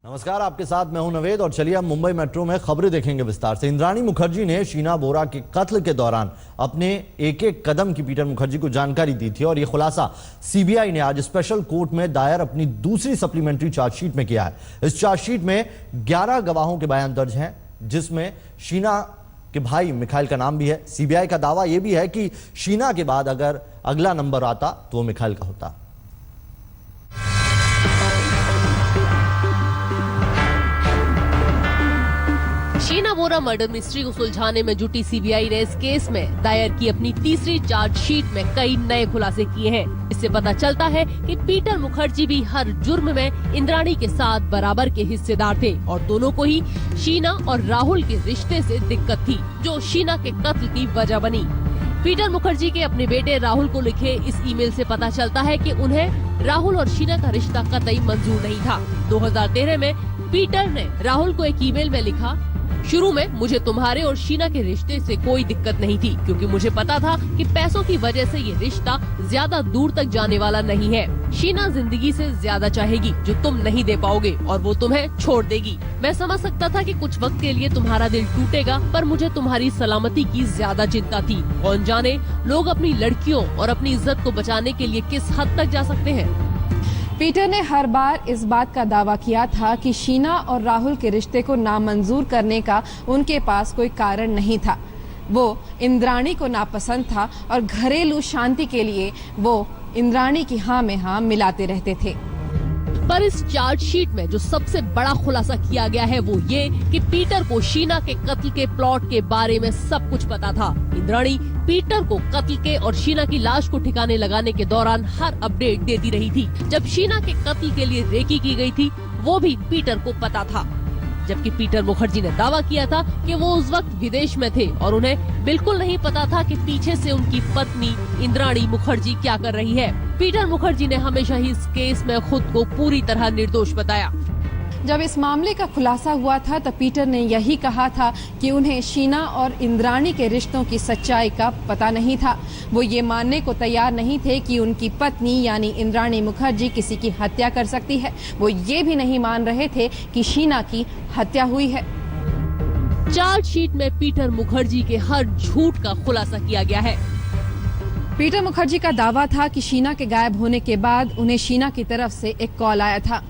नमस्कार, आपके साथ मैं हूं नवेद और चलिए हम मुंबई मेट्रो में खबरें देखेंगे विस्तार से। इंद्राणी मुखर्जी ने शीना बोरा के कत्ल के दौरान अपने एक एक कदम की पीटर मुखर्जी को जानकारी दी थी और यह खुलासा सीबीआई ने आज स्पेशल कोर्ट में दायर अपनी दूसरी सप्लीमेंट्री चार्जशीट में किया है। इस चार्जशीट में 11 गवाहों के बयान दर्ज हैं, जिसमें शीना के भाई मिखाइल का नाम भी है। सीबीआई का दावा यह भी है कि शीना के बाद अगर अगला नंबर आता तो वो मिखाइल का होता। शीना बोरा मर्डर मिस्ट्री को सुलझाने में जुटी सीबीआई ने इस केस में दायर की अपनी तीसरी चार्जशीट में कई नए खुलासे किए हैं। इससे पता चलता है कि पीटर मुखर्जी भी हर जुर्म में इंद्राणी के साथ बराबर के हिस्सेदार थे और दोनों को ही शीना और राहुल के रिश्ते से दिक्कत थी, जो शीना के कत्ल की वजह बनी। पीटर मुखर्जी के अपने बेटे राहुल को लिखे इस ईमेल से पता चलता है कि उन्हें राहुल और शीना का रिश्ता कतई मंजूर नहीं था। 2013 में पीटर ने राहुल को एक ईमेल में लिखा, शुरू में मुझे तुम्हारे और शीना के रिश्ते से कोई दिक्कत नहीं थी, क्योंकि मुझे पता था कि पैसों की वजह से ये रिश्ता ज्यादा दूर तक जाने वाला नहीं है। शीना जिंदगी से ज्यादा चाहेगी जो तुम नहीं दे पाओगे और वो तुम्हें छोड़ देगी। मैं समझ सकता था कि कुछ वक्त के लिए तुम्हारा दिल टूटेगा, पर मुझे तुम्हारी सलामती की ज्यादा चिंता थी। कौन जाने लोग अपनी लड़कियों और अपनी इज्जत को बचाने के लिए किस हद तक जा सकते हैं। पीटर ने हर बार इस बात का दावा किया था कि शीना और राहुल के रिश्ते को नामंजूर करने का उनके पास कोई कारण नहीं था। वो इंद्राणी को नापसंद था और घरेलू शांति के लिए वो इंद्राणी की हाँ में हाँ मिलाते रहते थे। पर इस चार्जशीट में जो सबसे बड़ा खुलासा किया गया है वो ये कि पीटर को शीना के कत्ल के प्लॉट के बारे में सब कुछ पता था। इंद्राणी पीटर को कत्ल के और शीना की लाश को ठिकाने लगाने के दौरान हर अपडेट देती रही थी। जब शीना के कत्ल के लिए रेकी की गई थी, वो भी पीटर को पता था, जबकि पीटर मुखर्जी ने दावा किया था कि वो उस वक्त विदेश में थे और उन्हें बिल्कुल नहीं पता था कि पीछे से उनकी पत्नी इंद्राणी मुखर्जी क्या कर रही है। पीटर मुखर्जी ने हमेशा ही इस केस में खुद को पूरी तरह निर्दोष बताया। जब इस मामले का खुलासा हुआ था तब पीटर ने यही कहा था कि उन्हें शीना और इंद्राणी के रिश्तों की सच्चाई का पता नहीं था। वो ये मानने को तैयार नहीं थे कि उनकी पत्नी यानी इंद्राणी मुखर्जी किसी की हत्या कर सकती है। वो ये भी नहीं मान रहे थे कि शीना की हत्या हुई है। चार्जशीट में पीटर मुखर्जी के हर झूठ का खुलासा किया गया है। पीटर मुखर्जी का दावा था कि शीना के गायब होने के बाद उन्हें शीना की तरफ से एक कॉल आया था।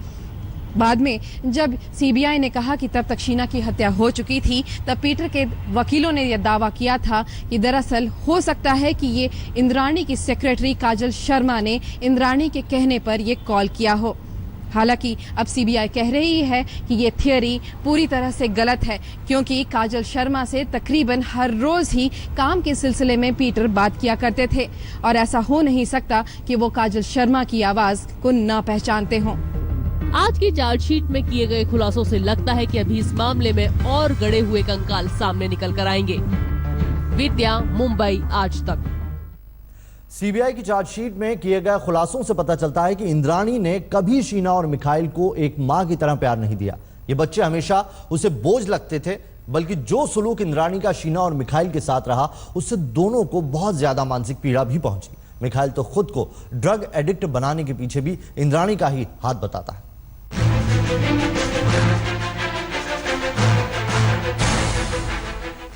बाद में जब सीबीआई ने कहा कि तब तक शीना की हत्या हो चुकी थी, तब पीटर के वकीलों ने यह दावा किया था कि दरअसल हो सकता है कि ये इंद्राणी की सेक्रेटरी काजल शर्मा ने इंद्राणी के कहने पर यह कॉल किया हो। हालांकि अब सीबीआई कह रही है कि ये थियोरी पूरी तरह से गलत है, क्योंकि काजल शर्मा से तकरीबन हर रोज ही काम के सिलसिले में पीटर बात किया करते थे और ऐसा हो नहीं सकता कि वो काजल शर्मा की आवाज को न पहचानते हों। आज की चार्जशीट में किए गए खुलासों से लगता है कि अभी इस मामले में और गड़े हुए कंकाल सामने निकल कर आएंगे। विद्या, मुंबई आज तक। सीबीआई की चार्जशीट में किए गए खुलासों से पता चलता है कि इंद्राणी ने कभी शीना और मिखाइल को एक मां की तरह प्यार नहीं दिया। ये बच्चे हमेशा उसे बोझ लगते थे, बल्कि जो सलूक इंद्राणी का शीना और मिखाइल के साथ रहा, उससे दोनों को बहुत ज्यादा मानसिक पीड़ा भी पहुंची। मिखाइल तो खुद को ड्रग एडिक्ट बनाने के पीछे भी इंद्राणी का ही हाथ बताता है।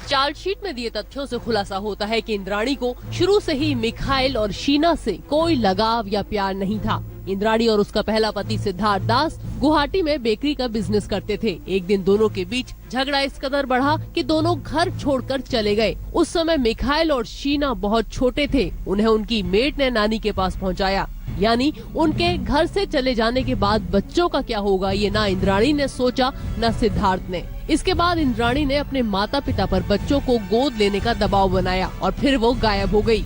चार्जशीट में दिए तथ्यों से खुलासा होता है कि इंद्राणी को शुरू से ही मिखाइल और शीना से कोई लगाव या प्यार नहीं था। इंद्राणी और उसका पहला पति सिद्धार्थ दास गुवाहाटी में बेकरी का बिजनेस करते थे। एक दिन दोनों के बीच झगड़ा इस कदर बढ़ा कि दोनों घर छोड़कर चले गए। उस समय मिखाइल और शीना बहुत छोटे थे। उन्हें उनकी मेड ने नानी के पास पहुंचाया। यानी उनके घर से चले जाने के बाद बच्चों का क्या होगा, ये ना इंद्राणी ने सोचा न सिद्धार्थ ने। इसके बाद इंद्राणी ने अपने माता पिता पर बच्चों को गोद लेने का दबाव बनाया और फिर वो गायब हो गई।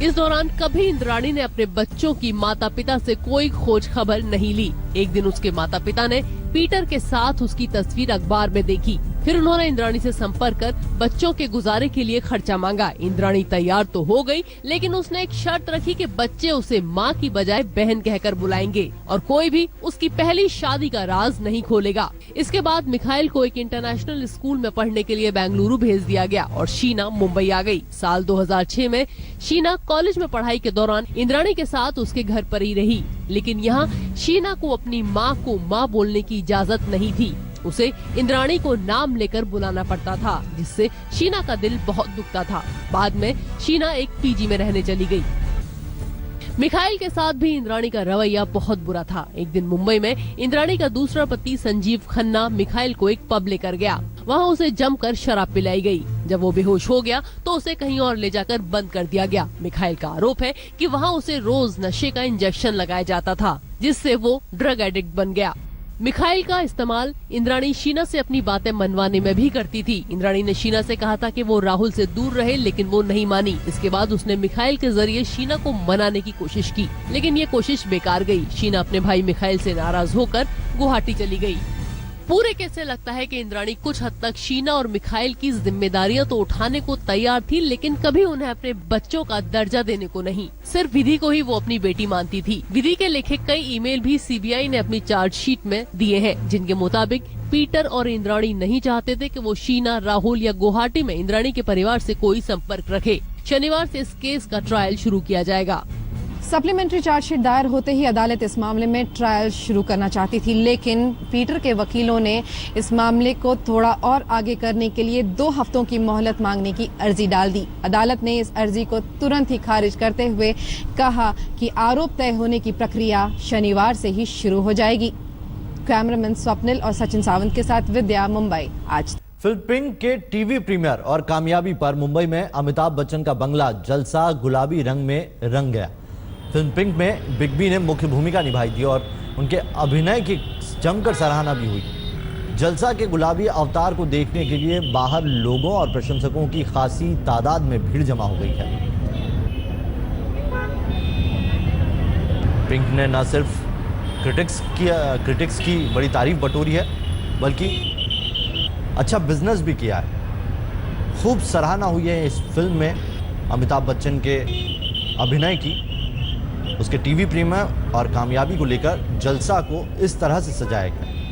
इस दौरान कभी इंद्राणी ने अपने बच्चों की माता पिता से कोई खोज खबर नहीं ली। एक दिन उसके माता पिता ने पीटर के साथ उसकी तस्वीर अखबार में देखी। फिर उन्होंने इंद्राणी से संपर्क कर बच्चों के गुजारे के लिए खर्चा मांगा। इंद्राणी तैयार तो हो गई, लेकिन उसने एक शर्त रखी कि बच्चे उसे माँ की बजाय बहन कहकर बुलाएंगे और कोई भी उसकी पहली शादी का राज नहीं खोलेगा। इसके बाद मिखाइल को एक इंटरनेशनल स्कूल में पढ़ने के लिए बेंगलुरु भेज दिया गया और शीना मुंबई आ गई। साल 2006 में शीना कॉलेज में पढ़ाई के दौरान इंद्राणी के साथ उसके घर पर ही रही। लेकिन यहाँ शीना को अपनी माँ को माँ बोलने की इजाजत नहीं थी। उसे इंद्राणी को नाम लेकर बुलाना पड़ता था, जिससे शीना का दिल बहुत दुखता था। बाद में शीना एक पीजी में रहने चली गई। मिखाइल के साथ भी इंद्राणी का रवैया बहुत बुरा था। एक दिन मुंबई में इंद्राणी का दूसरा पति संजीव खन्ना मिखाइल को एक पब लेकर गया। वहाँ उसे जमकर शराब पिलाई गई। जब वो बेहोश हो गया तो उसे कहीं और ले जाकर बंद कर दिया गया। मिखाइल का आरोप है कि वहाँ उसे रोज नशे का इंजेक्शन लगाया जाता था, जिससे वो ड्रग एडिक्ट बन गया। मिखाइल का इस्तेमाल इंद्राणी शीना से अपनी बातें मनवाने में भी करती थी। इंद्राणी ने शीना से कहा था कि वो राहुल से दूर रहे, लेकिन वो नहीं मानी। इसके बाद उसने मिखाइल के जरिए शीना को मनाने की कोशिश की, लेकिन ये कोशिश बेकार गई। शीना अपने भाई मिखाइल से नाराज होकर गुवाहाटी चली गई। पूरे केस से लगता है कि इंद्राणी कुछ हद तक शीना और मिखाइल की जिम्मेदारियां तो उठाने को तैयार थी, लेकिन कभी उन्हें अपने बच्चों का दर्जा देने को नहीं। सिर्फ विधि को ही वो अपनी बेटी मानती थी। विधि के लिखे कई ईमेल भी सीबीआई ने अपनी चार्जशीट में दिए हैं, जिनके मुताबिक पीटर और इंद्राणी नहीं चाहते थे कि वो शीना, राहुल या गुवाहाटी में इंद्राणी के परिवार से कोई संपर्क रखे। शनिवार से इस केस का ट्रायल शुरू किया जाएगा। सप्लीमेंट्री चार्जशीट दायर होते ही अदालत इस मामले में ट्रायल शुरू करना चाहती थी, लेकिन पीटर के वकीलों ने इस मामले को थोड़ा और आगे करने के लिए 2 हफ्तों की मोहलत मांगने की अर्जी डाल दी। अदालत ने इस अर्जी को तुरंत ही खारिज करते हुए कहा कि आरोप तय होने की प्रक्रिया शनिवार से ही शुरू हो जाएगी। कैमरामैन स्वप्निल और सचिन सावंत के साथ विद्या, मुंबई आज। फिल्म पिंक के टीवी प्रीमियर और कामयाबी पर मुंबई में अमिताभ बच्चन का बंगला जलसा गुलाबी रंग में रंग गया। फिल्म पिंक में बिग बी ने मुख्य भूमिका निभाई थी और उनके अभिनय की जमकर सराहना भी हुई। जलसा के गुलाबी अवतार को देखने के लिए बाहर लोगों और प्रशंसकों की खासी तादाद में भीड़ जमा हो गई है। पिंक ने न सिर्फ क्रिटिक्स की बड़ी तारीफ बटोरी है, बल्कि अच्छा बिजनेस भी किया है। खूब सराहना हुई है इस फिल्म में अमिताभ बच्चन के अभिनय की। उसके टीवी प्रीमियर और कामयाबी को लेकर जलसा को इस तरह से सजाया गया।